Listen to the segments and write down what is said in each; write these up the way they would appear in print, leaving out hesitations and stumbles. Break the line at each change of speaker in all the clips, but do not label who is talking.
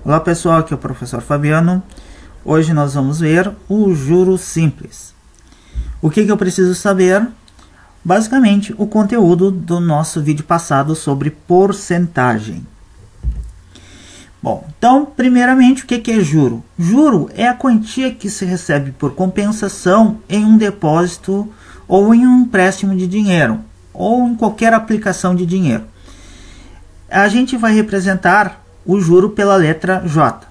Olá pessoal, aqui é o professor Fabiano. Hoje nós vamos ver o juro simples. O que eu preciso saber? Basicamente o conteúdo do nosso vídeo passado sobre porcentagem. Bom, então primeiramente o que é juro? Juro é a quantia que se recebe por compensação em um depósito ou em um empréstimo de dinheiro ou em qualquer aplicação de dinheiro. A gente vai representar o juro pela letra J.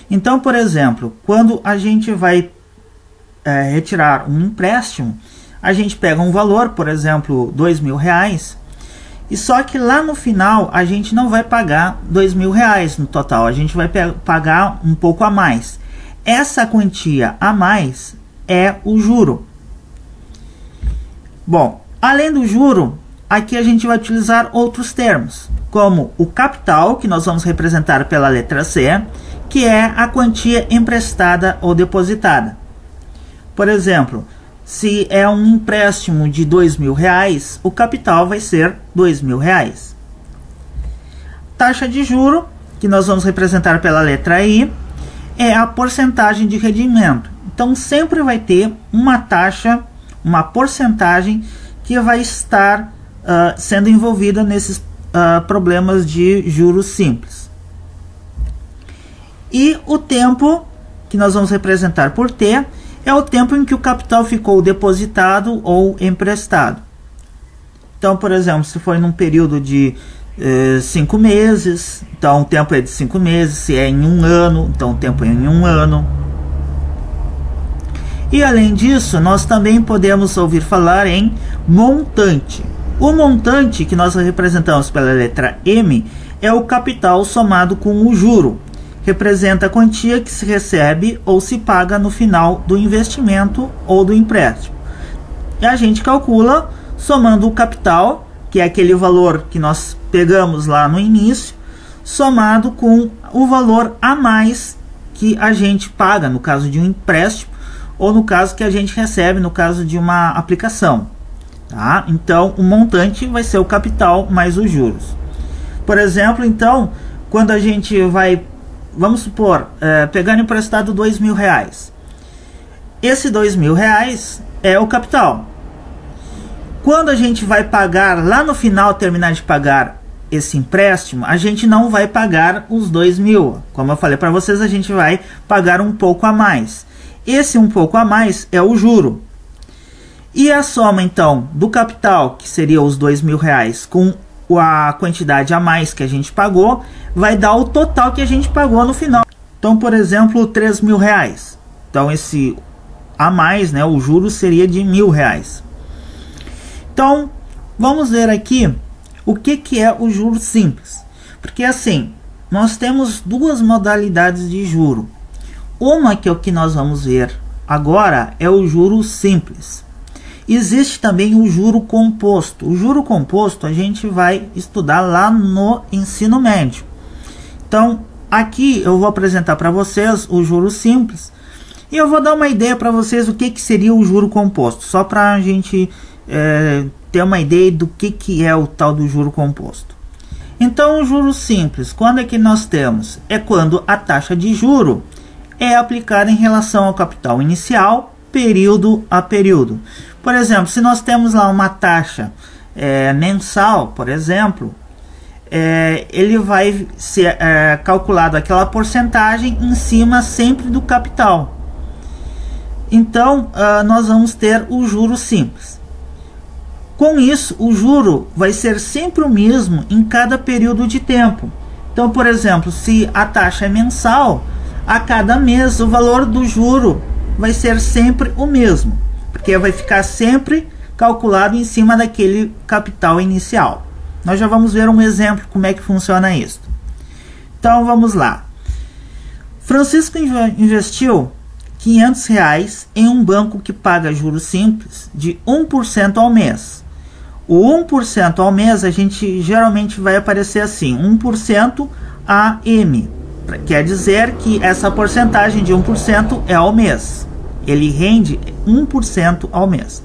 Então, por exemplo, quando a gente vai retirar um empréstimo, a gente pega um valor, por exemplo, R$2.000, e só que lá no final a gente não vai pagar R$2.000 no total, a gente vai pagar um pouco a mais. Essa quantia a mais é o juro. Bom, além do juro, aqui a gente vai utilizar outros termos, como o capital, que nós vamos representar pela letra C, que é a quantia emprestada ou depositada. Por exemplo, se é um empréstimo de R$2.000, o capital vai ser R$2.000. Taxa de juro, que nós vamos representar pela letra I, é a porcentagem de rendimento. Então sempre vai ter uma taxa, uma porcentagem que vai estar sendo envolvida nesses problemas de juros simples. E o tempo, que nós vamos representar por T, é o tempo em que o capital ficou depositado ou emprestado. Então, por exemplo, se for num período de 5 meses, então o tempo é de 5 meses. Se é em um ano, então o tempo é em um ano. E além disso, nós também podemos ouvir falar em montante. O montante, que nós representamos pela letra M, é o capital somado com o juro. Representa a quantia que se recebe ou se paga no final do investimento ou do empréstimo. E a gente calcula somando o capital, que é aquele valor que nós pegamos lá no início, somado com o valor a mais que a gente paga no caso de um empréstimo ou no caso que a gente recebe no caso de uma aplicação. Tá? Então o montante vai ser o capital mais os juros. Por exemplo, então, quando a gente vai, vamos supor, pegar emprestado R$2.000. Esse R$2.000 é o capital. Quando a gente vai pagar, lá no final, terminar de pagar esse empréstimo, a gente não vai pagar os R$2.000. Como eu falei para vocês, a gente vai pagar um pouco a mais. Esse um pouco a mais é o juro. E a soma, então, do capital, que seria os R$2.000, com a quantidade a mais que a gente pagou, vai dar o total que a gente pagou no final. Então, por exemplo, R$3.000. Então, esse a mais, né, o juro seria de R$1.000. Então, vamos ver aqui o que é o juro simples. Porque assim, nós temos duas modalidades de juro. Uma que é o que nós vamos ver agora é o juro simples. Existe também o juro composto. O juro composto a gente vai estudar lá no ensino médio. Então, aqui eu vou apresentar para vocês o juro simples. E eu vou dar uma ideia para vocês do que seria o juro composto. Só para a gente ter uma ideia do que é o tal do juro composto. Então, o juro simples, quando é que nós temos? É quando a taxa de juro é aplicada em relação ao capital inicial, período a período. Por exemplo, se nós temos lá uma taxa mensal, por exemplo, ele vai ser calculado aquela porcentagem em cima sempre do capital. Então, nós vamos ter o juro simples. Com isso, o juro vai ser sempre o mesmo em cada período de tempo. Então, por exemplo, se a taxa é mensal, a cada mês o valor do juro vai ser sempre o mesmo, porque vai ficar sempre calculado em cima daquele capital inicial. Nós já vamos ver um exemplo como é que funciona isso. Então vamos lá. Francisco investiu R$500 em um banco que paga juros simples de 1% ao mês. O 1% ao mês a gente geralmente vai aparecer assim, 1% AM. Quer dizer que essa porcentagem de 1% é ao mês. Ele rende 1% ao mês.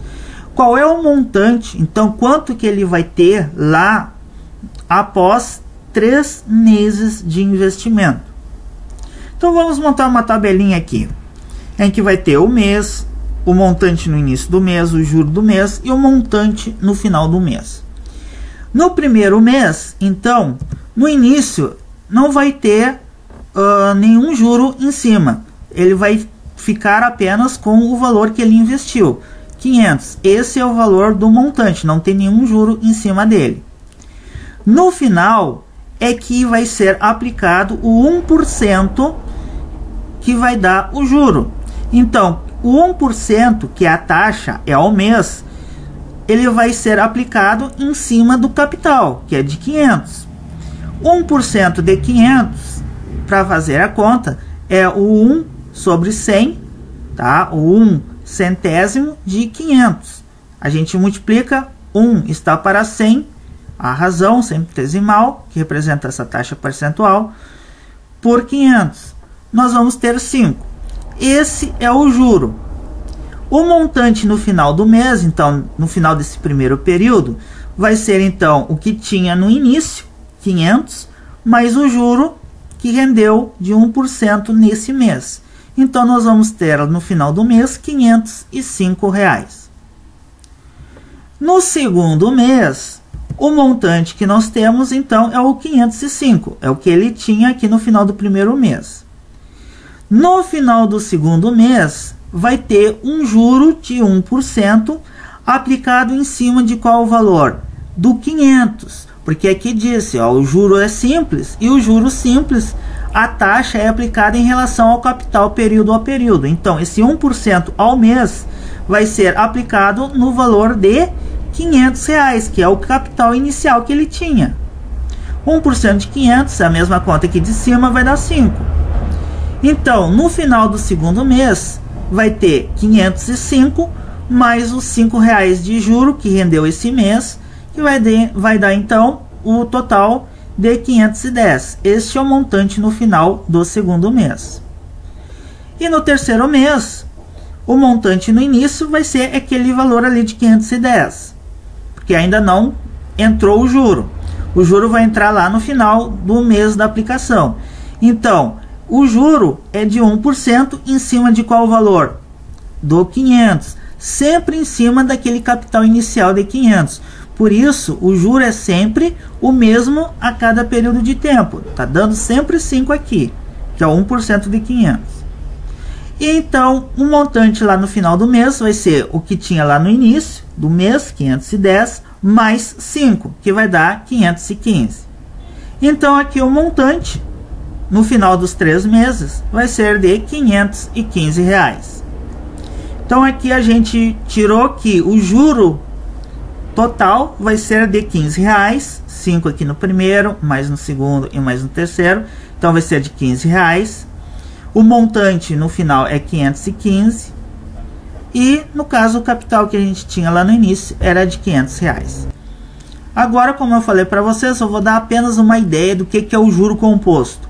Qual é o montante? Então, quanto que ele vai ter lá após 3 meses de investimento? Então vamos montar uma tabelinha aqui, em que vai ter o mês, o montante no início do mês, o juro do mês e o montante no final do mês. No primeiro mês, então, no início não vai ter nenhum juro em cima. Ele vai ficar apenas com o valor que ele investiu, 500. Esse é o valor do montante, não tem nenhum juro em cima dele. No final é que vai ser aplicado o 1% que vai dar o juro. Então, o 1%, que é a taxa, é ao mês, ele vai ser aplicado em cima do capital, que é de 500. 1% de 500, para fazer a conta, é o 1 sobre 100, tá? O 1 centésimo de 500. A gente multiplica, 1 está para 100, a razão centesimal, que representa essa taxa percentual, por 500. Nós vamos ter 5. Esse é o juro. O montante no final do mês, então, no final desse primeiro período, vai ser então o que tinha no início, 500, mais o juro que rendeu de 1% nesse mês. Então, nós vamos ter no final do mês R$ 505. No segundo mês, o montante que nós temos, então, é o 505. É o que ele tinha aqui no final do primeiro mês. No final do segundo mês, vai ter um juro de 1% aplicado em cima de qual valor? Do 500. Porque aqui disse, ó, o juro é simples, e o juro simples, a taxa é aplicada em relação ao capital período a período. Então, esse 1% ao mês vai ser aplicado no valor de R$ 500, que é o capital inicial que ele tinha. 1% de 500, a mesma conta aqui de cima, vai dar 5. Então, no final do segundo mês, vai ter 505 mais os R$ 5 de juro que rendeu esse mês, que vai dar então o total de 510. Este é o montante no final do segundo mês. E no terceiro mês, o montante no início vai ser aquele valor ali de 510, porque ainda não entrou o juro. O juro vai entrar lá no final do mês da aplicação. Então, o juro é de 1% em cima de qual valor? Do 500. Sempre em cima daquele capital inicial de 500. Por isso, o juro é sempre o mesmo a cada período de tempo. Está dando sempre 5 aqui, que é 1% de 500. E então, o montante lá no final do mês vai ser o que tinha lá no início do mês, 510, mais 5, que vai dar 515. Então, aqui o montante no final dos 3 meses vai ser de R$ 515. Então aqui a gente tirou que o juro total vai ser de R$ 15, 5 aqui no primeiro, mais no segundo e mais no terceiro, então vai ser de R$ 15. O montante no final é 515 e no caso o capital que a gente tinha lá no início era de R$ 500. Agora, como eu falei para vocês, eu vou dar apenas uma ideia do que é o juro composto.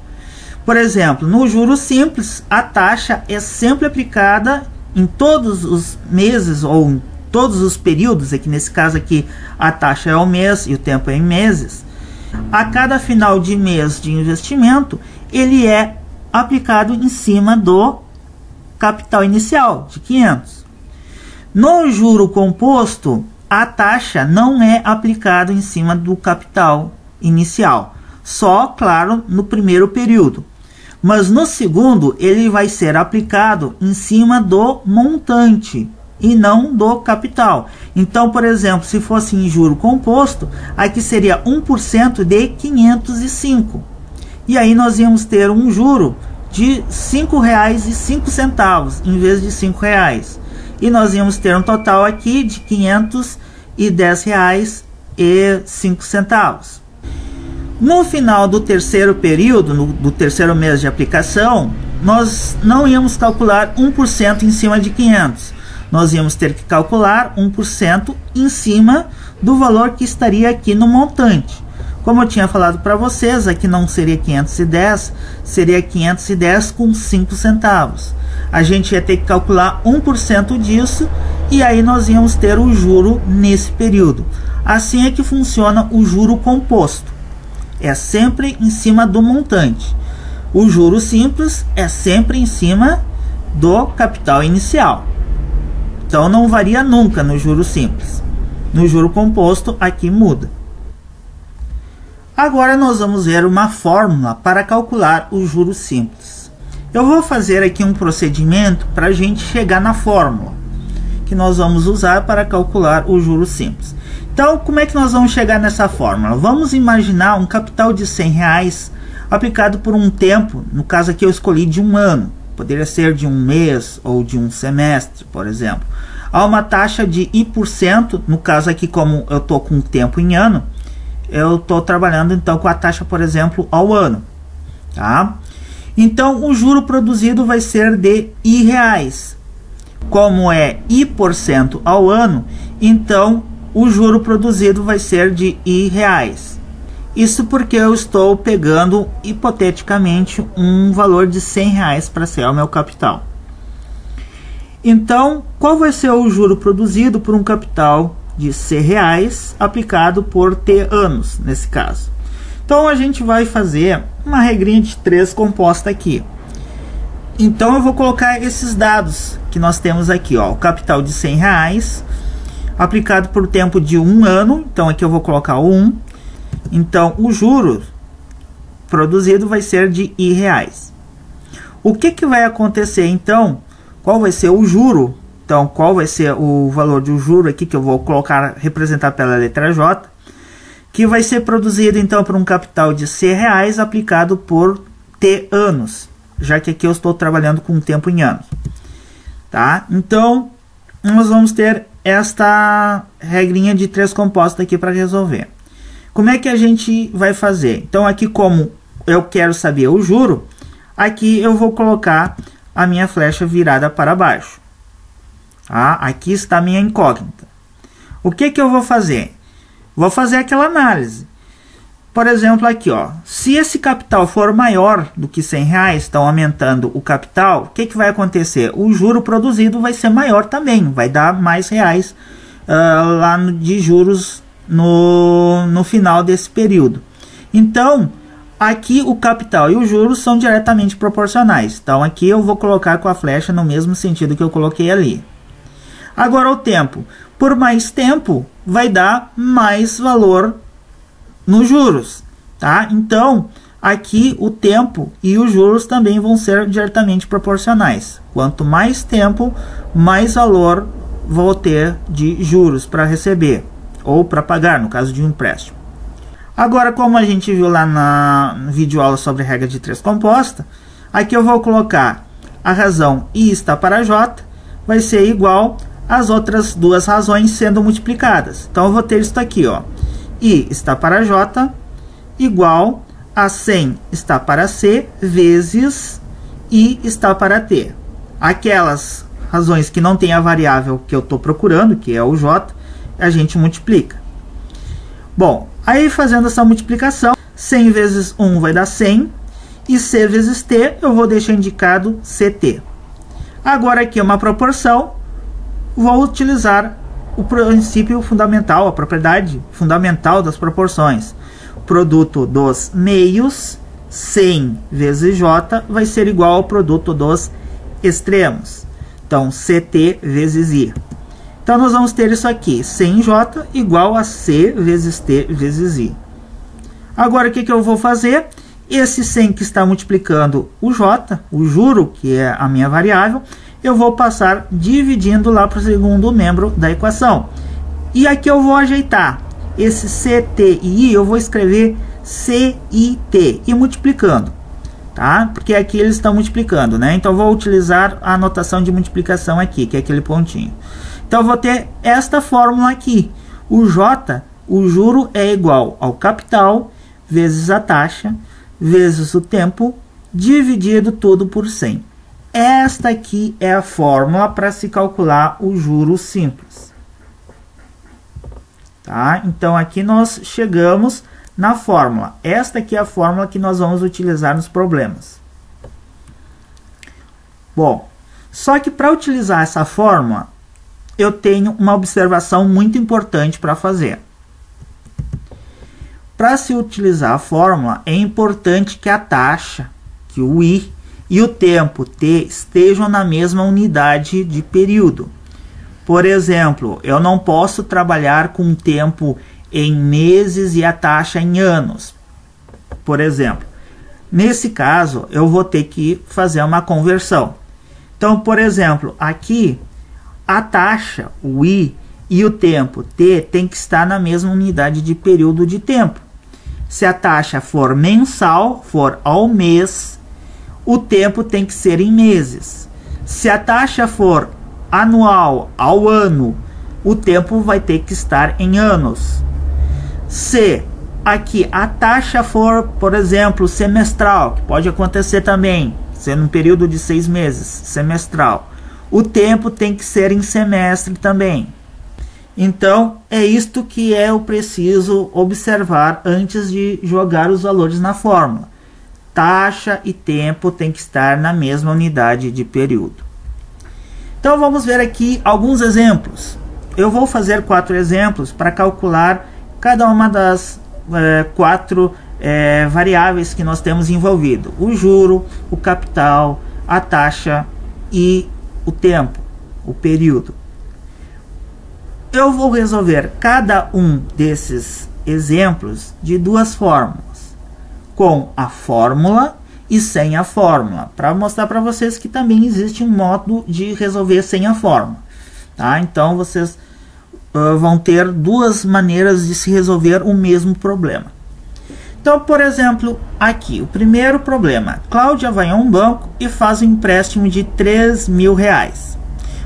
Por exemplo, no juro simples, a taxa é sempre aplicada em todos os meses ou em todos os períodos. Aqui nesse caso aqui a taxa é ao mês e o tempo é em meses. A cada final de mês de investimento, ele é aplicado em cima do capital inicial de 500. No juro composto, a taxa não é aplicada em cima do capital inicial, só, claro, no primeiro período. Mas no segundo, ele vai ser aplicado em cima do montante e não do capital. Então, por exemplo, se fosse em juro composto, aqui seria 1% de 505. E aí nós íamos ter um juro de R$ 5,05 em vez de R$ 5. E nós íamos ter um total aqui de R$ 510,05. No final do terceiro período, do terceiro mês de aplicação, nós não íamos calcular 1% em cima de 500. Nós íamos ter que calcular 1% em cima do valor que estaria aqui no montante. Como eu tinha falado para vocês, aqui não seria 510, seria 510 com 5 centavos. A gente ia ter que calcular 1% disso e aí nós íamos ter o juro nesse período. Assim é que funciona o juro composto. É sempre em cima do montante. O juro simples é sempre em cima do capital inicial. Então não varia nunca no juro simples. No juro composto aqui muda. Agora nós vamos ver uma fórmula para calcular o juro simples. Eu vou fazer aqui um procedimento para a gente chegar na fórmula que nós vamos usar para calcular o juro simples. Então, como é que nós vamos chegar nessa fórmula? Vamos imaginar um capital de R$100 aplicado por um tempo, no caso aqui eu escolhi de um ano, poderia ser de um mês ou de um semestre, por exemplo, a uma taxa de I%, no caso aqui como eu estou com o tempo em ano, eu estou trabalhando então com a taxa, por exemplo, ao ano. Tá? Então, o juro produzido vai ser de R$1. Como é I% ao ano, então o juro produzido vai ser de R$1. Isso porque eu estou pegando, hipoteticamente, um valor de R$100 para ser o meu capital. Então, qual vai ser o juro produzido por um capital de R$100 aplicado por T anos, nesse caso? Então, a gente vai fazer uma regrinha de 3 composta aqui. Então, eu vou colocar esses dados que nós temos aqui, ó, o capital de R$100 aplicado por tempo de um ano. Então, aqui eu vou colocar o 1. Então, o juro produzido vai ser de R$1. O que vai acontecer, então? Qual vai ser o juro? Então, qual vai ser o valor do juro aqui, que eu vou colocar, representar pela letra J, que vai ser produzido, então, por um capital de R$100 aplicado por T anos, já que aqui eu estou trabalhando com tempo em anos. Tá? Então, nós vamos ter esta regrinha de 3 compostas aqui para resolver. Como é que a gente vai fazer? Então, aqui como eu quero saber o juro, aqui eu vou colocar a minha flecha virada para baixo. Tá? Aqui está a minha incógnita. O que eu vou fazer? Vou fazer aquela análise. Por exemplo, aqui, ó, se esse capital for maior do que R$100, estão aumentando o capital, o que vai acontecer? O juro produzido vai ser maior também, vai dar mais reais lá de juros no final desse período. Então, aqui o capital e os juros são diretamente proporcionais. Então, aqui eu vou colocar com a flecha no mesmo sentido que eu coloquei ali. Agora, o tempo. Por mais tempo, vai dar mais valor nos juros, tá? Então, aqui o tempo e os juros também vão ser diretamente proporcionais. Quanto mais tempo, mais valor vou ter de juros para receber ou para pagar, no caso de um empréstimo. Agora, como a gente viu lá na vídeo aula sobre regra de 3 composta, aqui eu vou colocar a razão I está para J, vai ser igual às outras duas razões sendo multiplicadas. Então, eu vou ter isso aqui, ó. I está para J igual a 100 está para C vezes I está para T. Aquelas razões que não tem a variável que eu estou procurando, que é o J, a gente multiplica. Bom, aí fazendo essa multiplicação, 100 vezes 1 vai dar 100, e C vezes T eu vou deixar indicado CT. Agora aqui é uma proporção, vou utilizar o princípio fundamental, a propriedade fundamental das proporções. O produto dos meios, 100 vezes J, vai ser igual ao produto dos extremos. Então, CT vezes I. Então, nós vamos ter isso aqui, 100J igual a C vezes T vezes I. Agora, o que eu vou fazer? Esse 100 que está multiplicando o J, o juro, que é a minha variável, eu vou passar dividindo lá para o segundo membro da equação. E aqui eu vou ajeitar. Esse CT e I eu vou escrever CIT e multiplicando. Tá? Porque aqui eles estão multiplicando, né? Então eu vou utilizar a notação de multiplicação aqui, que é aquele pontinho. Então eu vou ter esta fórmula aqui. O J, o juro, é igual ao capital vezes a taxa vezes o tempo dividido tudo por 100. Esta aqui é a fórmula para se calcular o juro simples. Tá? Então, aqui nós chegamos na fórmula. Esta aqui é a fórmula que nós vamos utilizar nos problemas. Bom, só que para utilizar essa fórmula, eu tenho uma observação muito importante para fazer. Para se utilizar a fórmula, é importante que a taxa que o I e o tempo T estejam na mesma unidade de período. Por exemplo, eu não posso trabalhar com o tempo em meses e a taxa em anos. Por exemplo, nesse caso, eu vou ter que fazer uma conversão. Então, por exemplo, aqui a taxa, o I, e o tempo T tem que estar na mesma unidade de período de tempo. Se a taxa for mensal, for ao mês, o tempo tem que ser em meses. Se a taxa for anual, ao ano, o tempo vai ter que estar em anos. Se aqui a taxa for, por exemplo, semestral, que pode acontecer também, sendo um período de 6 meses, semestral, o tempo tem que ser em semestre também. Então, é isto que eu preciso observar antes de jogar os valores na fórmula. Taxa e tempo tem que estar na mesma unidade de período. Então, vamos ver aqui alguns exemplos. Eu vou fazer 4 exemplos para calcular cada uma das 4 variáveis que nós temos envolvido. O juro, o capital, a taxa e o tempo, o período. Eu vou resolver cada um desses exemplos de 2 fórmulas, com a fórmula e sem a fórmula, para mostrar para vocês que também existe um modo de resolver sem a fórmula. Tá? Então, vocês vão ter 2 maneiras de se resolver o mesmo problema. Então, por exemplo, aqui, o primeiro problema. Cláudia vai a um banco e faz um empréstimo de R$3.000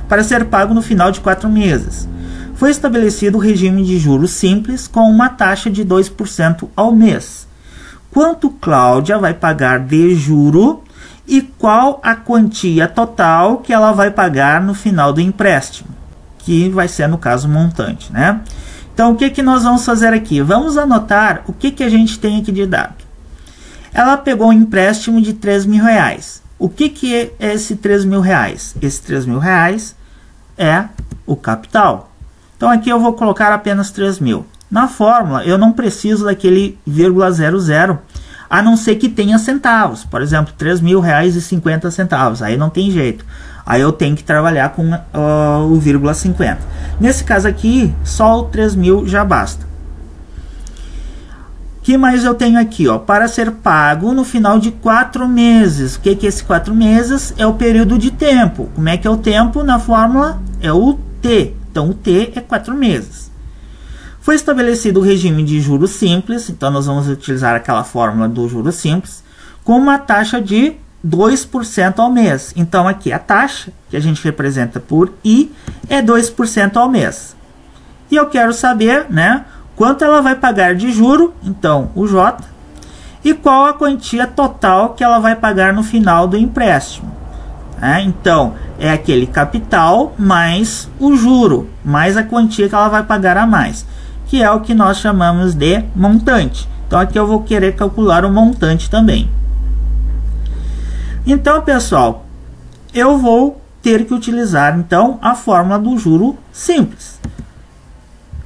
para ser pago no final de 4 meses. Foi estabelecido o regime de juros simples com uma taxa de 2% ao mês. Quanto Cláudia vai pagar de juro e qual a quantia total que ela vai pagar no final do empréstimo, que vai ser, no caso, montante, né? Então, o que nós vamos fazer aqui? Vamos anotar o que a gente tem aqui de dado. Ela pegou um empréstimo de R$3.000. O que é esse R$3.000? Esse R$3.000 é o capital. Então, aqui eu vou colocar apenas 3.000. Na fórmula, eu não preciso daquele ,00, a não ser que tenha centavos. Por exemplo, R$3.000,50. Aí não tem jeito. Aí eu tenho que trabalhar com o ,50. Nesse caso aqui, só o 3.000 já basta. O que mais eu tenho aqui? Ó, para ser pago no final de 4 meses. O que é esse 4 meses? É o período de tempo. Como é que é o tempo na fórmula? É o T. Então, o T é 4 meses. Foi estabelecido o regime de juros simples. Então, nós vamos utilizar aquela fórmula do juros simples com uma taxa de 2% ao mês. Então, aqui a taxa, que a gente representa por I, é 2% ao mês. E eu quero saber, né, quanto ela vai pagar de juro, então, o J, e qual a quantia total que ela vai pagar no final do empréstimo. Então, é aquele capital mais o juro, mais a quantia que ela vai pagar a mais, que é o que nós chamamos de montante. Então, aqui eu vou querer calcular o montante também. Então, pessoal, eu vou ter que utilizar, então, a fórmula do juro simples.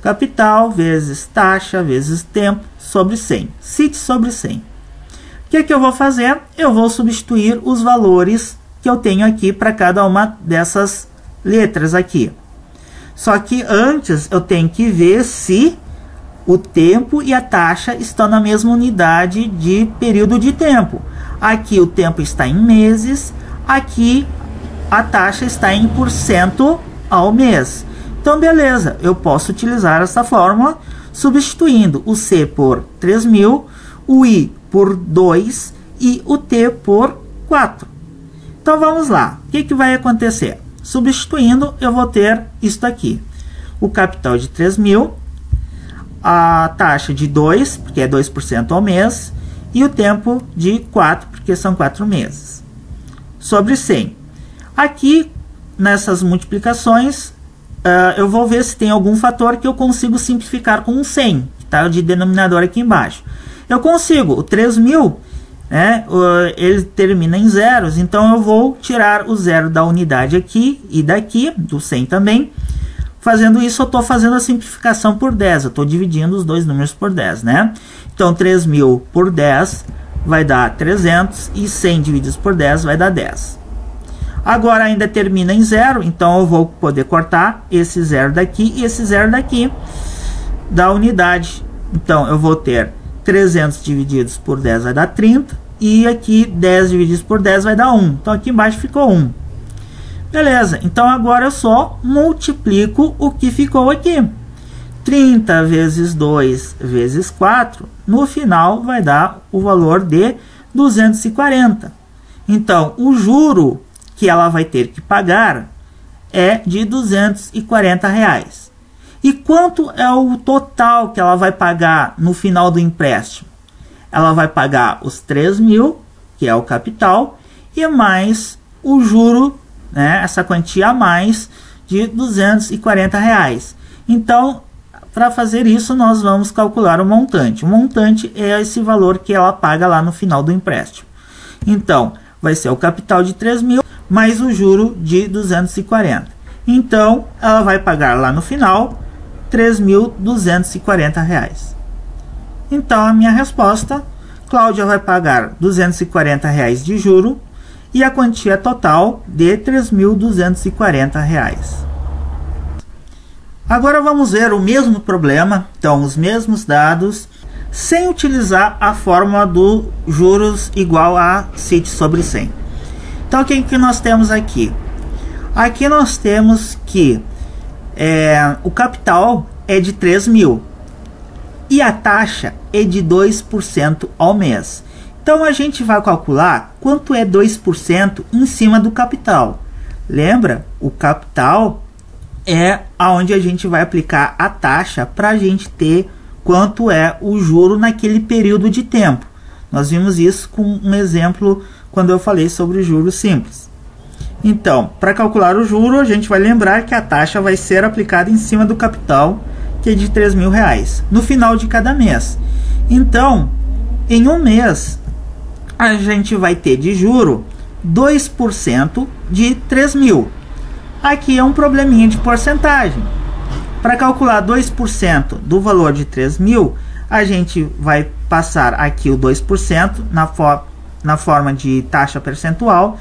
Capital vezes taxa vezes tempo sobre 100. CIT sobre 100. O que eu vou fazer? Eu vou substituir os valores que eu tenho aqui para cada uma dessas letras aqui. Só que antes eu tenho que ver se o tempo e a taxa estão na mesma unidade de período de tempo. Aqui o tempo está em meses, aqui a taxa está em % ao mês. Então, beleza, eu posso utilizar essa fórmula substituindo o C por 3.000, o I por 2 e o T por 4. Então, vamos lá. O que vai acontecer? Substituindo, eu vou ter isto aqui. O capital de 3.000, a taxa de 2, porque é 2% ao mês, e o tempo de 4, porque são 4 meses. Sobre 100. Aqui, nessas multiplicações, eu vou ver se tem algum fator que eu consigo simplificar com um 100, que está de denominador aqui embaixo. Eu consigo. O 3.000, ele termina em zeros, então eu vou tirar o zero da unidade aqui e daqui, do 100 também. Fazendo isso, eu estou fazendo a simplificação por 10. Eu estou dividindo os dois números por 10, né? Então, 3.000 por 10 vai dar 300 e 100 divididos por 10 vai dar 10. Agora ainda termina em zero, então eu vou poder cortar esse zero daqui e esse zero daqui da unidade. Então eu vou ter 300 divididos por 10 vai dar 30 e aqui 10 divididos por 10 vai dar 1. Então aqui embaixo ficou 1. Beleza, então agora eu só multiplico o que ficou aqui. 30 vezes 2 vezes 4, no final vai dar o valor de 240. Então, o juro que ela vai ter que pagar é de R$ 240. E quanto é o total que ela vai pagar no final do empréstimo? Ela vai pagar os 3.000, que é o capital, e mais o juro, né, essa quantia a mais de R$ 240. Então, para fazer isso, nós vamos calcular o montante. O montante é esse valor que ela paga lá no final do empréstimo. Então, vai ser o capital de 3.000 mais o juro de 240. Então, ela vai pagar lá no final R$ 3.240. Então, a minha resposta, Cláudia vai pagar R$ 240 de juro e a quantia total de R$ 3.240. Agora vamos ver o mesmo problema, então os mesmos dados, sem utilizar a fórmula do juros igual a CIT sobre 100. Então o que nós temos aqui? Aqui nós temos que o capital é de 3.000 e a taxa é de 2% ao mês. Então a gente vai calcular quanto é 2% em cima do capital. Lembra? O capital é aonde a gente vai aplicar a taxa para a gente ter quanto é o juro naquele período de tempo. Nós vimos isso com um exemplo quando eu falei sobre juros simples. Então, para calcular o juro, a gente vai lembrar que a taxa vai ser aplicada em cima do capital, que é de R$ 3.000, no final de cada mês. Então, em um mês, a gente vai ter de juro 2% de 3.000. Aqui é um probleminha de porcentagem. Para calcular 2% do valor de 3.000, a gente vai passar aqui o 2% na forma de taxa percentual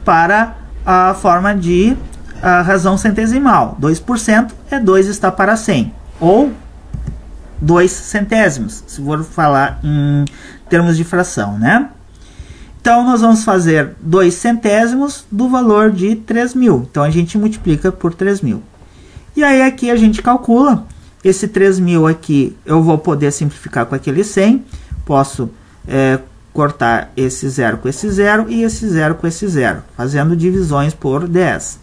para a forma de razão centesimal. 2% é 2 está para 100, ou 2 centésimos, se for falar em termos de fração, né? Então, nós vamos fazer 2 centésimos do valor de 3.000. Então, a gente multiplica por 3.000. E aí, aqui a gente calcula. Esse 3.000 aqui, eu vou poder simplificar com aquele 100. Posso cortar esse 0 com esse 0 e esse 0 com esse 0, fazendo divisões por 10.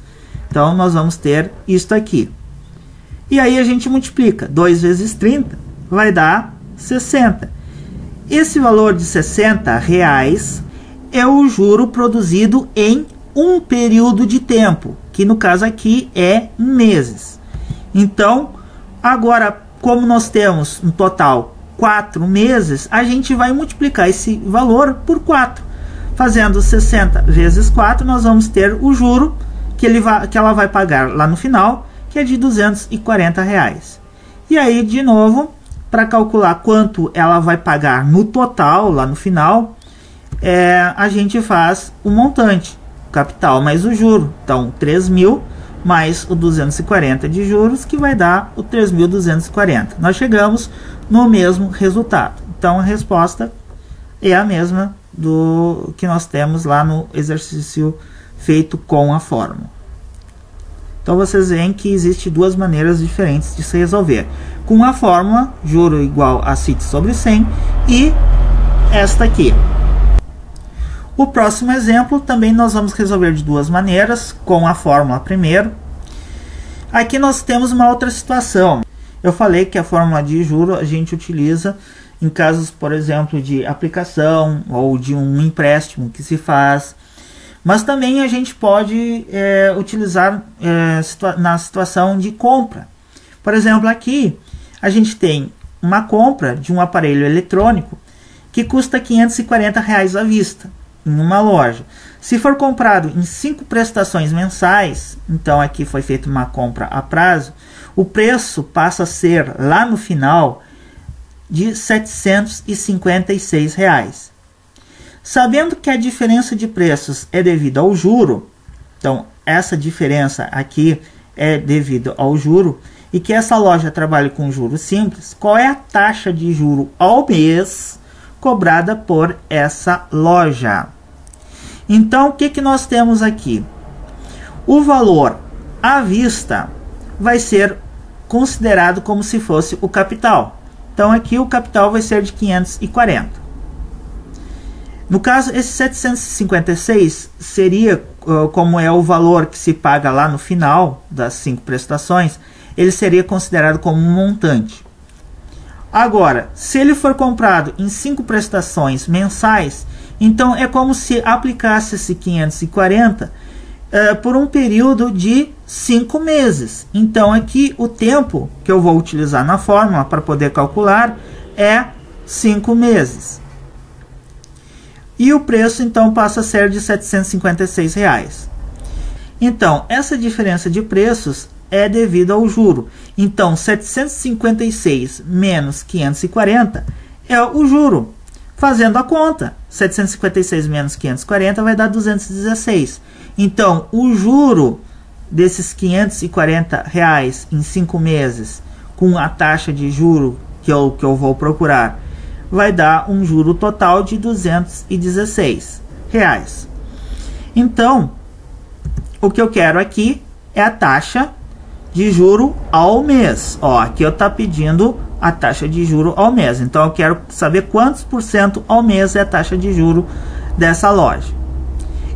Então, nós vamos ter isto aqui. E aí, a gente multiplica. 2 vezes 30 vai dar 60. Esse valor de R$ 60 é o juro produzido em um período de tempo, que no caso aqui é meses. Então, agora, como nós temos um total 4 meses, a gente vai multiplicar esse valor por 4. Fazendo 60 vezes 4, nós vamos ter o juro que ela vai pagar lá no final, que é de R$ 240. E aí, de novo, para calcular quanto ela vai pagar no total, lá no final, a gente faz o montante, o capital mais o juro. Então, 3.000 mais o 240 de juros, que vai dar o 3.240. Nós chegamos no mesmo resultado. Então, a resposta é a mesma do que nós temos lá no exercício feito com a fórmula. Então, vocês veem que existem duas maneiras diferentes de se resolver. Com a fórmula, juro igual a CIT sobre 100, e esta aqui. O próximo exemplo também nós vamos resolver de duas maneiras, com a fórmula primeiro. Aqui nós temos uma outra situação. Eu falei que a fórmula de juro a gente utiliza em casos, por exemplo, de aplicação ou de um empréstimo que se faz. Mas também a gente pode utilizar na situação de compra. Por exemplo, aqui a gente tem uma compra de um aparelho eletrônico que custa R$ 540 à vista em uma loja. Se for comprado em 5 prestações mensais, então aqui foi feita uma compra a prazo, o preço passa a ser lá no final de R$ 756. Sabendo que a diferença de preços é devida ao juro, então essa diferença aqui é devido ao juro, e que essa loja trabalha com juros simples, qual é a taxa de juro ao mês cobrada por essa loja? Então, o que nós temos aqui? O valor à vista vai ser considerado como se fosse o capital. Então, aqui o capital vai ser de 540. No caso, esse 756 seria, como é o valor que se paga lá no final das 5 prestações, ele seria considerado como um montante. Agora, se ele for comprado em 5 prestações mensais, então é como se aplicasse esse 540 por um período de 5 meses. Então aqui o tempo que eu vou utilizar na fórmula para poder calcular é 5 meses. E o preço então passa a ser de R$ 756. Então, essa diferença de preços é devido ao juro. Então, 756 menos 540 é o juro. Fazendo a conta, 756 menos 540 vai dar 216. Então, o juro desses R$ 540 em 5 meses, com a taxa de juro que eu vou procurar, vai dar um juro total de R$ 216. Então, o que eu quero aqui é a taxa de juro ao mês. Ó, aqui eu estou pedindo a taxa de juro ao mês. Então, eu quero saber quantos por cento ao mês é a taxa de juro dessa loja.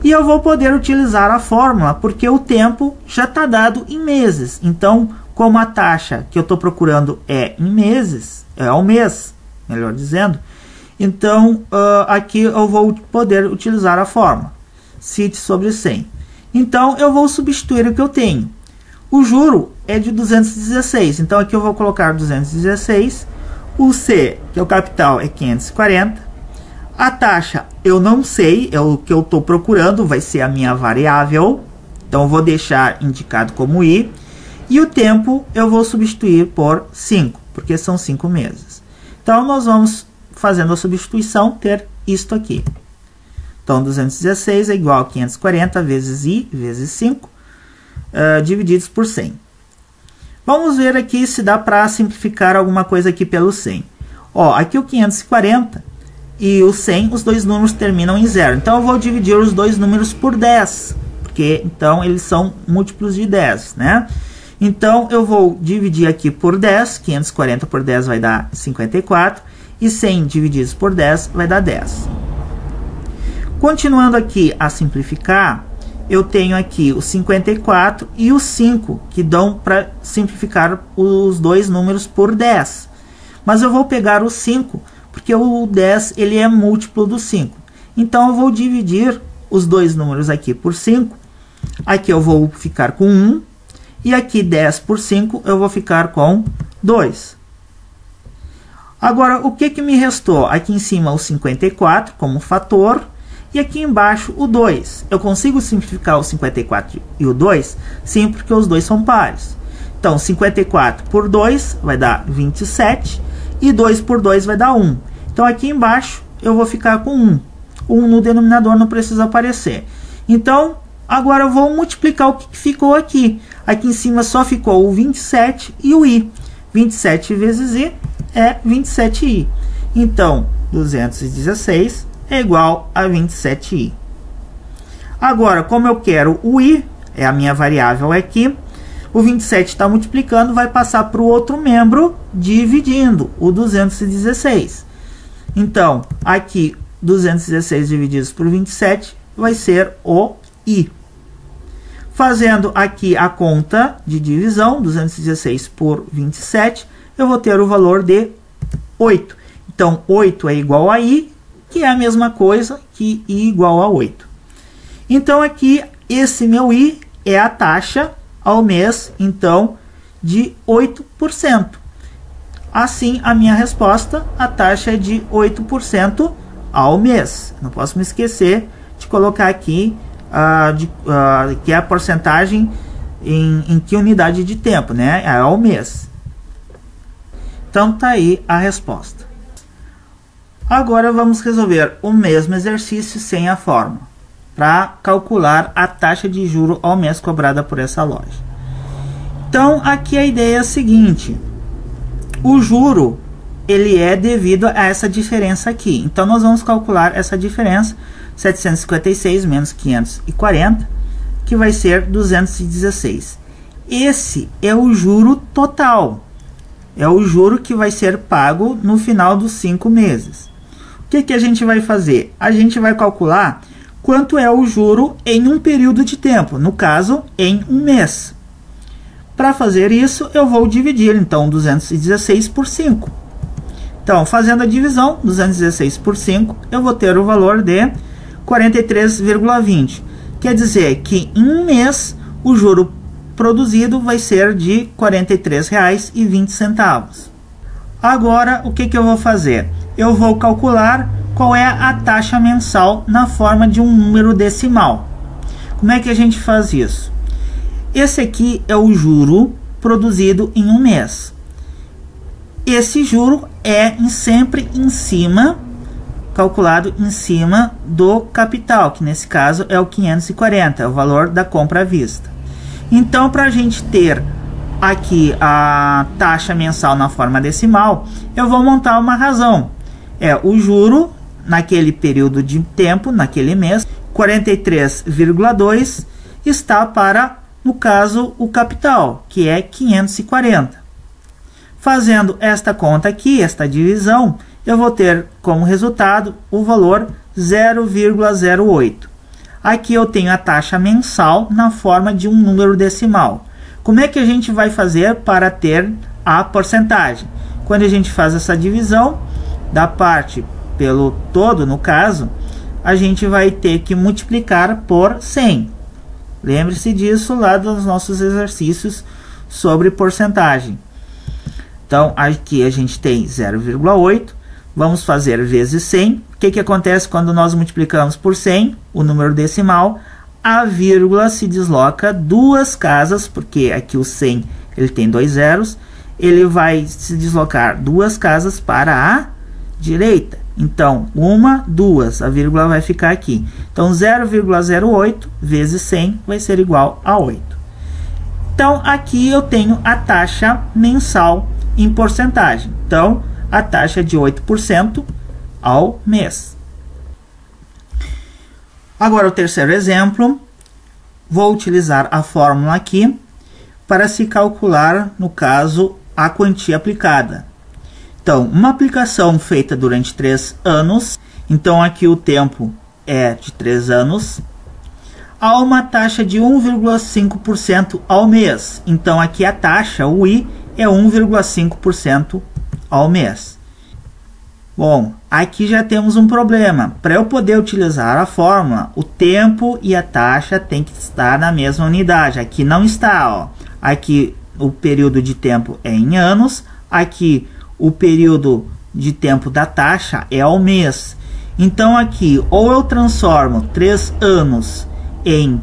E eu vou poder utilizar a fórmula, porque o tempo já está dado em meses. Então, como a taxa que eu estou procurando é em meses, é ao mês, melhor dizendo, então aqui eu vou poder utilizar a fórmula CIT sobre 100. Então eu vou substituir o que eu tenho. O juro é de 216, então aqui eu vou colocar 216. O C, que é o capital, é 540. A taxa eu não sei, é o que eu estou procurando, vai ser a minha variável, então eu vou deixar indicado como I. E o tempo eu vou substituir por 5, porque são 5 meses. Então, nós vamos, fazendo a substituição, ter isto aqui. Então, 216 é igual a 540 vezes I, vezes 5, divididos por 100. Vamos ver aqui se dá para simplificar alguma coisa aqui pelo 100. Ó, aqui o 540 e o 100, os dois números terminam em 0. Então, eu vou dividir os dois números por 10, porque, então, eles são múltiplos de 10, né? Então, eu vou dividir aqui por 10, 540 por 10 vai dar 54, e 100 divididos por 10 vai dar 10. Continuando aqui a simplificar, eu tenho aqui o 54 e o 5, que dão para simplificar os dois números por 10. Mas eu vou pegar o 5, porque o 10 ele é múltiplo do 5. Então, eu vou dividir os dois números aqui por 5. Aqui eu vou ficar com 1. E aqui 10 por 5 eu vou ficar com 2. Agora, o que me restou? Aqui em cima o 54 como fator. E aqui embaixo o 2. Eu consigo simplificar o 54 e o 2? Sim, porque os dois são pares. Então, 54 por 2 vai dar 27. E 2 por 2 vai dar 1. Então, aqui embaixo eu vou ficar com 1. O 1 no denominador não precisa aparecer. Então, agora eu vou multiplicar o que ficou aqui. Aqui em cima só ficou o 27 e o I. 27 vezes I é 27I. Então, 216 é igual a 27I. Agora, como eu quero o I, é a minha variável aqui, o 27 está multiplicando, vai passar para o outro membro dividindo, o 216. Então, aqui, 216 divididos por 27 vai ser o I. Fazendo aqui a conta de divisão, 216 por 27, eu vou ter o valor de 8. Então, 8 é igual a I, que é a mesma coisa que I igual a 8. Então, aqui, esse meu I é a taxa ao mês, então, de 8%. Assim, a minha resposta, a taxa é de 8% ao mês. Não posso me esquecer de colocar aqui que é a porcentagem em que unidade de tempo, né? É ao mês. Então, tá aí a resposta. Agora vamos resolver o mesmo exercício sem a fórmula, para calcular a taxa de juro ao mês cobrada por essa loja. Então, aqui a ideia é a seguinte: o juro ele é devido a essa diferença aqui. Então, nós vamos calcular essa diferença, 756 menos 540, que vai ser 216. Esse é o juro total. É o juro que vai ser pago no final dos 5 meses. O que a gente vai fazer? A gente vai calcular quanto é o juro em um período de tempo, no caso, em um mês. Para fazer isso, eu vou dividir, então, 216 por 5. Então, fazendo a divisão, 216 por 5, eu vou ter o valor de 43,20. Quer dizer que em um mês, o juro produzido vai ser de R$ 43,20. Agora, o que eu vou fazer? Eu vou calcular qual é a taxa mensal na forma de um número decimal. Como é que a gente faz isso? Esse aqui é o juro produzido em um mês. Esse juro é sempre em cima, calculado em cima do capital, que nesse caso é o 540, é o valor da compra à vista. Então, para a gente ter aqui a taxa mensal na forma decimal, eu vou montar uma razão. É o juro naquele período de tempo, naquele mês, 43,2 está para, no caso, o capital, que é 540. Fazendo esta conta aqui, esta divisão, eu vou ter como resultado o valor 0,08. Aqui eu tenho a taxa mensal na forma de um número decimal. Como é que a gente vai fazer para ter a porcentagem? Quando a gente faz essa divisão da parte pelo todo, no caso, a gente vai ter que multiplicar por 100. Lembre-se disso lá dos nossos exercícios sobre porcentagem. Então, aqui a gente tem 0,8. Vamos fazer vezes 100. O que acontece quando nós multiplicamos por 100, o número decimal? A vírgula se desloca 2 casas, porque aqui o 100 ele tem 2 zeros. Ele vai se deslocar 2 casas para a direita. Então, 1, 2, a vírgula vai ficar aqui. Então, 0,08 vezes 100 vai ser igual a 8. Então, aqui eu tenho a taxa mensal em porcentagem. Então, a taxa de 8% ao mês. Agora, o terceiro exemplo, vou utilizar a fórmula aqui para se calcular, no caso, a quantia aplicada. Então, uma aplicação feita durante 3 anos, então aqui o tempo é de 3 anos, a uma taxa de 1,5% ao mês. Então, aqui a taxa, o I, é 1,5% ao mês. Bom, aqui já temos um problema. Para eu poder utilizar a fórmula, o tempo e a taxa tem que estar na mesma unidade. Aqui não está, ó. Aqui o período de tempo é em anos, aqui o período de tempo da taxa é ao mês. Então aqui, ou eu transformo 3 anos em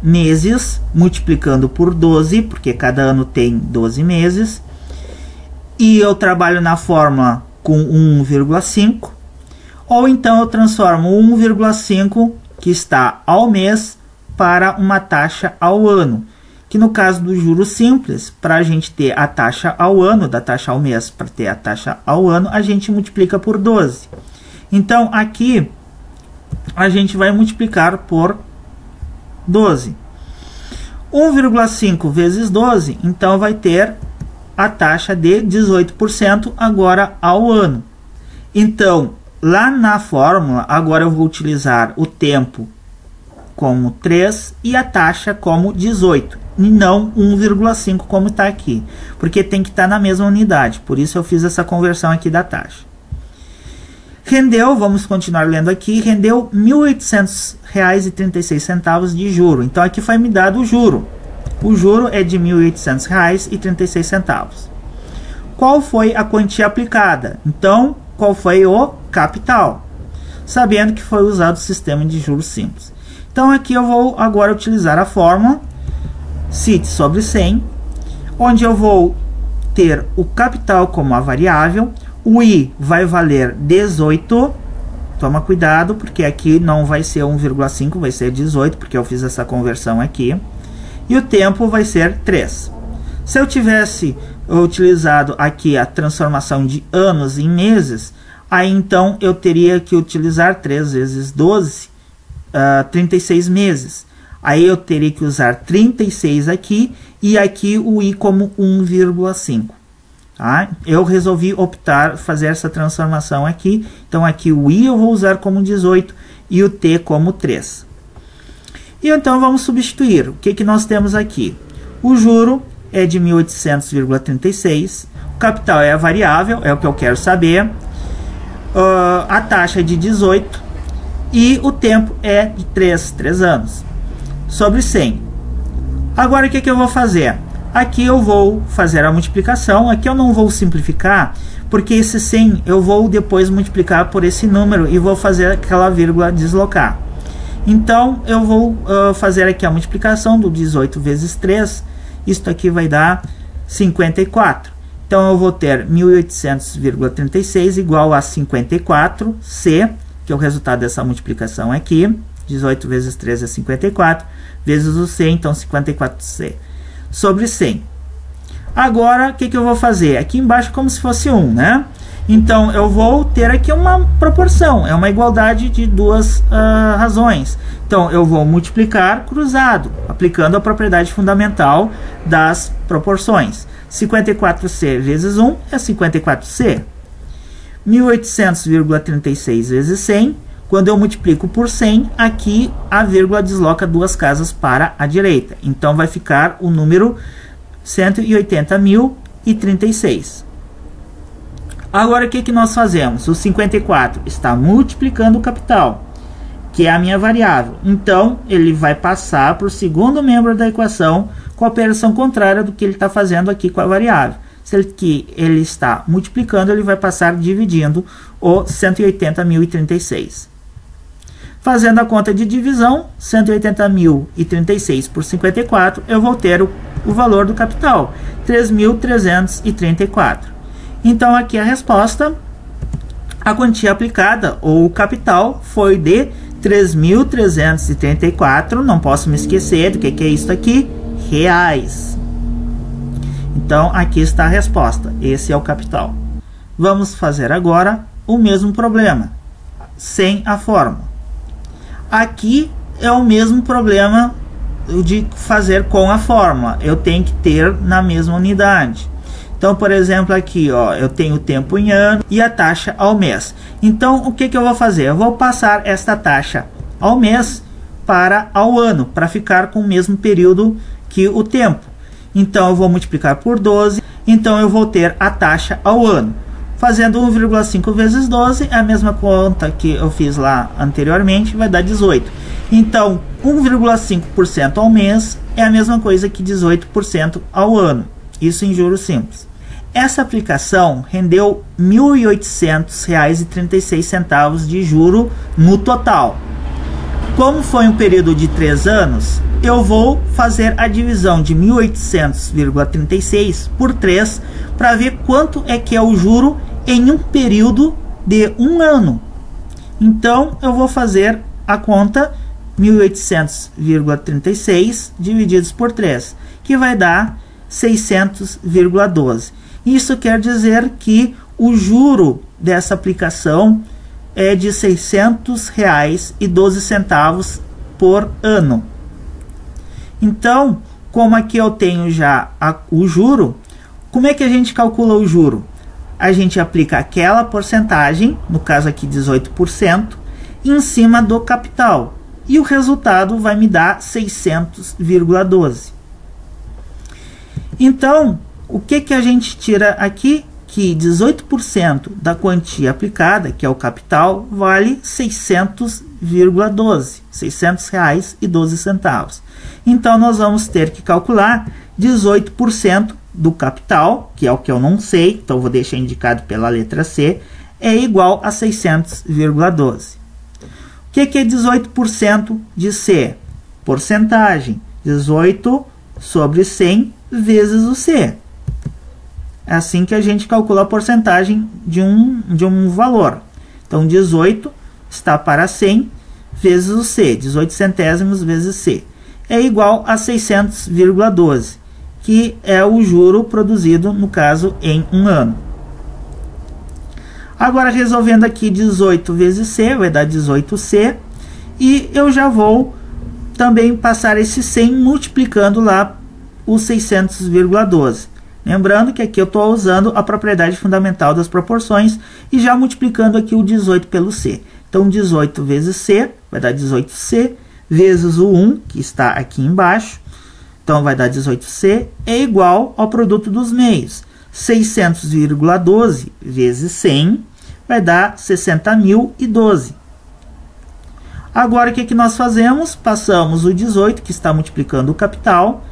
meses, multiplicando por 12, porque cada ano tem 12 meses, e eu trabalho na fórmula com 1,5, ou então eu transformo 1,5 que está ao mês para uma taxa ao ano, que no caso do juro simples, para a gente ter a taxa ao ano, da taxa ao mês para ter a taxa ao ano, a gente multiplica por 12. Então aqui a gente vai multiplicar por 12. 1,5 vezes 12, então vai ter a taxa de 18% agora ao ano. Então, lá na fórmula, agora eu vou utilizar o tempo como 3 e a taxa como 18, e não 1,5 como está aqui, porque tem que estar na mesma unidade, por isso eu fiz essa conversão aqui da taxa. Rendeu, vamos continuar lendo aqui, rendeu R$ 1.800,36 de juro. Então aqui foi me dado o juro. O juro é de R$ 1.800,36. Qual foi a quantia aplicada? Então, qual foi o capital? Sabendo que foi usado o sistema de juros simples. Então aqui eu vou agora utilizar a fórmula CIT sobre 100, onde eu vou ter o capital como a variável, o I vai valer 18 Toma cuidado, porque aqui não vai ser 1,5, vai ser 18, porque eu fiz essa conversão aqui. E o tempo vai ser 3. Se eu tivesse utilizado aqui a transformação de anos em meses, aí então eu teria que utilizar 3 vezes 12, 36 meses. Aí eu teria que usar 36 aqui e aqui o i como 1,5. Tá? Eu resolvi optar fazer essa transformação aqui. Então aqui o i eu vou usar como 18 e o t como 3. E então vamos substituir. O que nós temos aqui? O juro é de 1.800,36. O capital é a variável, é o que eu quero saber. A taxa é de 18 e o tempo é de 3 anos. Sobre 100. Agora o que eu vou fazer? Aqui eu vou fazer a multiplicação. Aqui eu não vou simplificar, porque esse 100 eu vou depois multiplicar por esse número e vou fazer aquela vírgula deslocar. Então eu vou fazer aqui a multiplicação do 18 vezes 3. Isto aqui vai dar 54. Então eu vou ter 1.800,36 igual a 54c, que é o resultado dessa multiplicação aqui. 18 vezes 3 é 54, vezes o c, então 54c, sobre 100. Agora, o que eu vou fazer? Aqui embaixo como se fosse 1, né? Então, eu vou ter aqui uma proporção, é uma igualdade de duas razões. Então, eu vou multiplicar cruzado, aplicando a propriedade fundamental das proporções. 54c vezes 1 é 54c. 1.800,36 vezes 100. Quando eu multiplico por 100, aqui a vírgula desloca 2 casas para a direita. Então, vai ficar o número 180.036. Agora, o que nós fazemos? O 54 está multiplicando o capital, que é a minha variável. Então, ele vai passar para o segundo membro da equação com a operação contrária do que ele está fazendo aqui com a variável. Se ele está multiplicando, ele vai passar dividindo o 180.036. Fazendo a conta de divisão, 180.036 por 54, eu vou ter o valor do capital, 3.334. Então, aqui a resposta, a quantia aplicada, ou o capital, foi de 3.334, não posso me esquecer do que é isso aqui, reais. Então, aqui está a resposta, esse é o capital. Vamos fazer agora o mesmo problema, sem a fórmula. Aqui é o mesmo problema de fazer com a fórmula. Eu tenho que ter na mesma unidade. Então, por exemplo, aqui ó, eu tenho o tempo em ano e a taxa ao mês. Então, o que eu vou fazer? Eu vou passar esta taxa ao mês para ao ano, para ficar com o mesmo período que o tempo. Então, eu vou multiplicar por 12. Então, eu vou ter a taxa ao ano. Fazendo 1,5 vezes 12, é a mesma conta que eu fiz lá anteriormente, vai dar 18. Então, 1,5% ao mês é a mesma coisa que 18% ao ano. Isso em juros simples. Essa aplicação rendeu R$ 1.800,36 de juro no total. Como foi um período de 3 anos, eu vou fazer a divisão de 1.800,36 por 3 para ver quanto é que é o juro em um período de 1 ano. Então, eu vou fazer a conta 1.800,36 divididos por 3, que vai dar 600,12. Isso quer dizer que o juro dessa aplicação é de R$ 600,12 por ano. Então, como aqui eu tenho já o juro, como é que a gente calcula o juro? A gente aplica aquela porcentagem, no caso aqui 18%, em cima do capital. E o resultado vai me dar 600,12. Então, o que a gente tira aqui? Que 18% da quantia aplicada, que é o capital, vale 600,12. R$ 600,12. Então, nós vamos ter que calcular 18% do capital, que é o que eu não sei, então vou deixar indicado pela letra C, é igual a 600,12. O que é 18% de C? Porcentagem. 18 sobre 100 vezes o C. É assim que a gente calcula a porcentagem de um valor. Então, 18 está para 100 vezes o C, 18 centésimos vezes C, é igual a 600,12, que é o juro produzido, no caso, em um ano. Agora, resolvendo aqui 18 vezes C, vai dar 18C, e eu já vou também passar esse 100 multiplicando lá o 600,12. Lembrando que aqui eu estou usando a propriedade fundamental das proporções e já multiplicando aqui o 18 pelo C. Então, 18 vezes C vai dar 18C, vezes o 1, que está aqui embaixo. Então, vai dar 18C, é igual ao produto dos meios. 600,12 vezes 100 vai dar 60.012. Agora, o que nós fazemos? Passamos o 18, que está multiplicando o capital,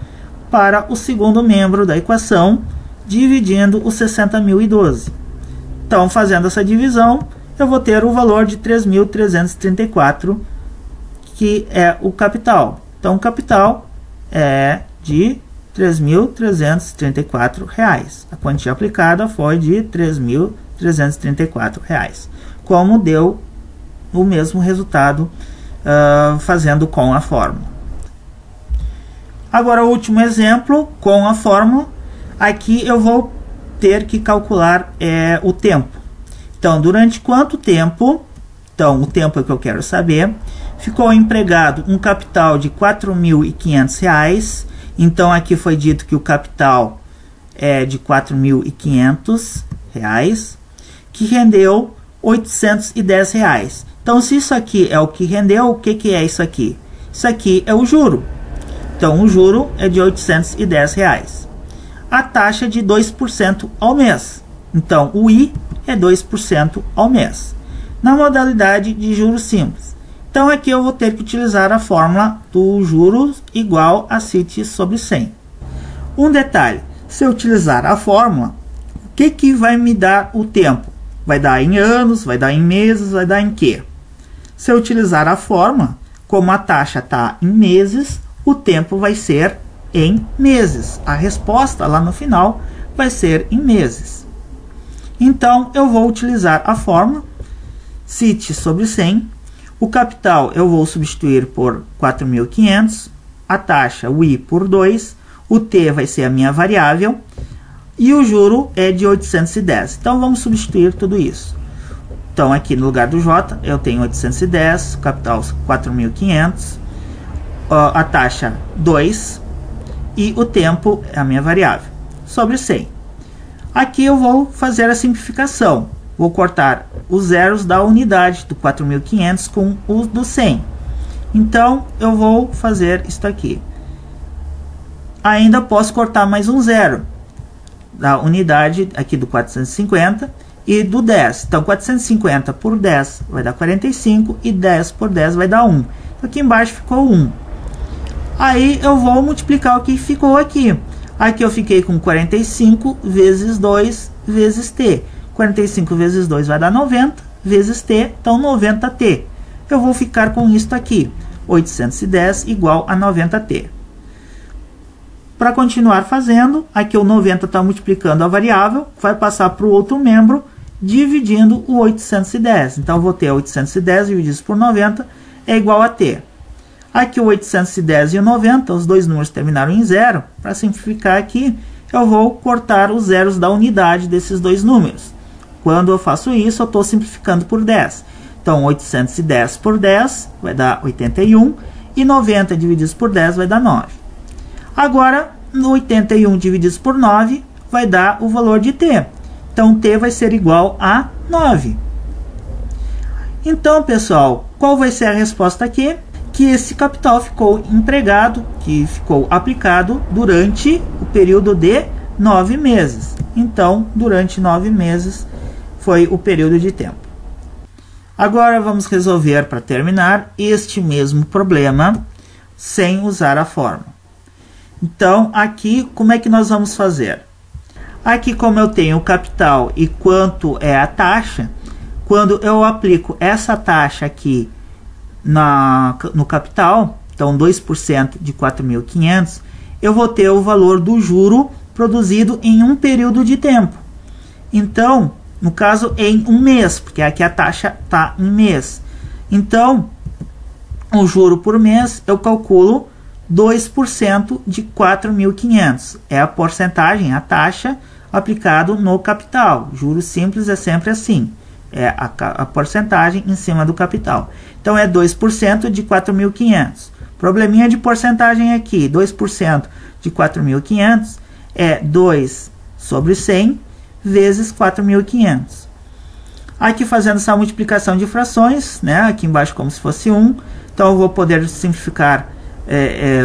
para o segundo membro da equação, dividindo os 60.012. Então, fazendo essa divisão, eu vou ter o valor de 3.334, que é o capital. Então, o capital é de R$ 3.334. A quantia aplicada foi de R$ 3.334, como deu o mesmo resultado fazendo com a fórmula. Agora, o último exemplo com a fórmula. Aqui eu vou ter que calcular o tempo. Então, durante quanto tempo, então o tempo é que eu quero saber, ficou empregado um capital de R$ 4.500. Então, aqui foi dito que o capital é de R$ 4.500, que rendeu R$ 810. Então, se isso aqui é o que rendeu, o que é isso aqui? Isso aqui é o juro. Então, o juro é de R$ 810. A taxa é de 2% ao mês. Então, o I é 2% ao mês. Na modalidade de juros simples. Então, aqui eu vou ter que utilizar a fórmula do juros igual a CIT sobre 100. Um detalhe, se eu utilizar a fórmula, o que vai me dar o tempo? Vai dar em anos, vai dar em meses, vai dar em quê? Se eu utilizar a fórmula, como a taxa está em meses, o tempo vai ser em meses. A resposta lá no final vai ser em meses. Então, eu vou utilizar a fórmula CIT sobre 100. O capital eu vou substituir por 4.500. A taxa, o I, por 2. O T vai ser a minha variável. E o juro é de 810. Então, vamos substituir tudo isso. Então, aqui no lugar do J, eu tenho 810, o capital 4.500, a taxa 2 e o tempo é a minha variável, sobre 100. Aqui eu vou fazer a simplificação. Vou cortar os zeros da unidade do 4.500 com os do 100. Então, eu vou fazer isto aqui. Ainda posso cortar mais um zero da unidade aqui do 450 e do 10. Então, 450 por 10 vai dar 45 e 10 por 10 vai dar 1. Aqui embaixo ficou 1. Aí eu vou multiplicar o que ficou aqui. Aqui eu fiquei com 45 vezes 2 vezes T. 45 vezes 2 vai dar 90 vezes T, então 90T. Eu vou ficar com isto aqui, 810 igual a 90T. Para continuar fazendo, aqui o 90 está multiplicando a variável, vai passar para o outro membro, dividindo o 810. Então, eu vou ter 810 dividido por 90 é igual a T. Aqui o 810 e o 90, os dois números terminaram em zero. Para simplificar aqui, eu vou cortar os zeros da unidade desses dois números. Quando eu faço isso, eu estou simplificando por 10. Então, 810 por 10 vai dar 81 e 90 divididos por 10 vai dar 9. Agora, no 81 divididos por 9 vai dar o valor de T. Então, T vai ser igual a 9. Então, pessoal, qual vai ser a resposta aqui? Que esse capital ficou empregado, que ficou aplicado durante o período de 9 meses. Então, durante 9 meses foi o período de tempo. Agora vamos resolver, para terminar, este mesmo problema sem usar a fórmula. Então, aqui, como é que nós vamos fazer? Aqui, como eu tenho o capital e quanto é a taxa, quando eu aplico essa taxa aqui no capital, então 2% de 4.500, eu vou ter o valor do juro produzido em um período de tempo. Então, no caso, em um mês, porque aqui a taxa está em mês. Então, o juro por mês eu calculo 2% de 4.500. É a porcentagem, a taxa aplicado no capital. Juros simples é sempre assim. É a porcentagem em cima do capital. Então é 2% de 4.500. Probleminha de porcentagem aqui. 2% de 4.500 é 2 sobre 100 vezes 4.500. Aqui fazendo essa multiplicação de frações, né? Aqui embaixo como se fosse 1. Então eu vou poder simplificar,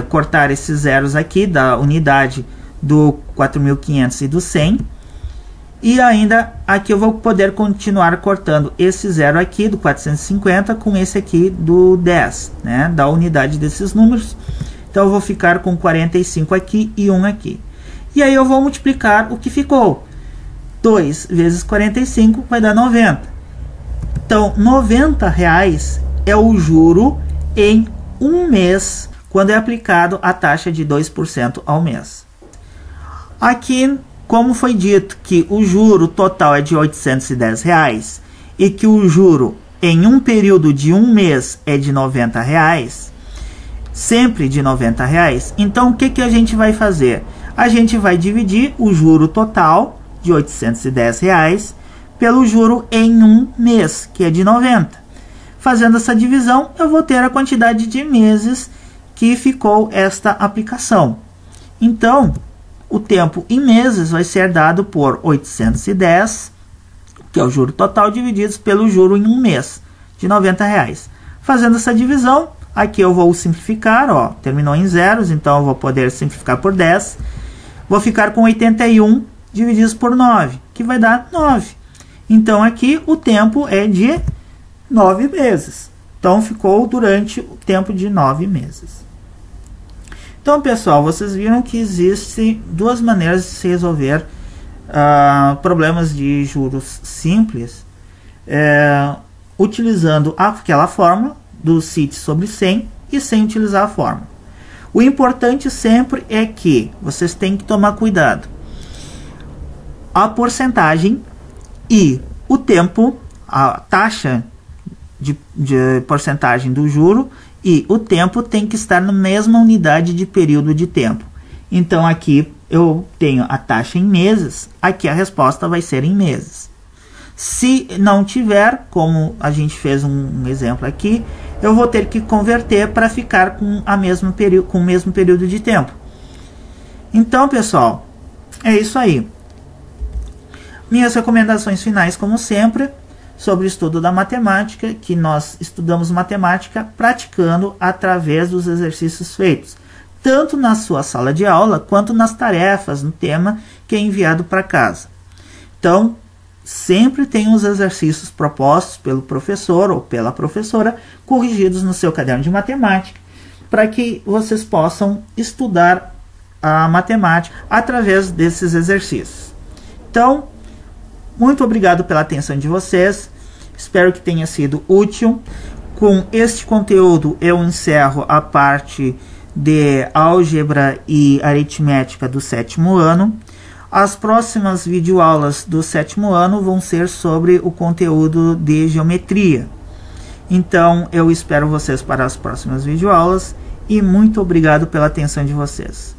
cortar esses zeros aqui da unidade do 4.500 e do 100. E ainda aqui eu vou poder continuar cortando esse zero aqui do 450 com esse aqui do 10, né? Da unidade desses números. Então eu vou ficar com 45 aqui e 1 aqui. E aí eu vou multiplicar o que ficou. 2 vezes 45 vai dar 90. Então, R$90 é o juro em um mês, quando é aplicado a taxa de 2% ao mês. Aqui, como foi dito que o juro total é de R$810 e que o juro em um período de um mês é de R$90, sempre de R$90, então o que a gente vai fazer? A gente vai dividir o juro total de R$810 pelo juro em um mês, que é de 90. Fazendo essa divisão, eu vou ter a quantidade de meses que ficou esta aplicação. Então, o tempo em meses vai ser dado por 810, que é o juro total, divididos pelo juro em um mês, de R$90. Fazendo essa divisão, aqui eu vou simplificar, ó, terminou em zeros, então eu vou poder simplificar por 10. Vou ficar com 81 divididos por 9, que vai dar 9. Então aqui o tempo é de 9 meses. Então ficou durante o tempo de 9 meses. Então, pessoal, vocês viram que existem duas maneiras de se resolver problemas de juros simples, utilizando aquela fórmula do CIT sobre 100 e sem utilizar a fórmula. O importante sempre é que vocês têm que tomar cuidado. A porcentagem e o tempo, a taxa de porcentagem do juro e o tempo tem que estar na mesma unidade de período de tempo. Então aqui eu tenho a taxa em meses, aqui a resposta vai ser em meses. Se não tiver, como a gente fez um exemplo aqui, eu vou ter que converter para ficar com o mesmo período de tempo. Então, pessoal, é isso aí. Minhas recomendações finais, como sempre, sobre o estudo da matemática, que nós estudamos matemática praticando através dos exercícios feitos, tanto na sua sala de aula, quanto nas tarefas, no tema que é enviado para casa. Então, sempre tem os exercícios propostos pelo professor ou pela professora, corrigidos no seu caderno de matemática, para que vocês possam estudar a matemática através desses exercícios. Então, muito obrigado pela atenção de vocês. Espero que tenha sido útil. Com este conteúdo eu encerro a parte de álgebra e aritmética do 7º ano. As próximas videoaulas do 7º ano vão ser sobre o conteúdo de geometria. Então eu espero vocês para as próximas videoaulas e muito obrigado pela atenção de vocês.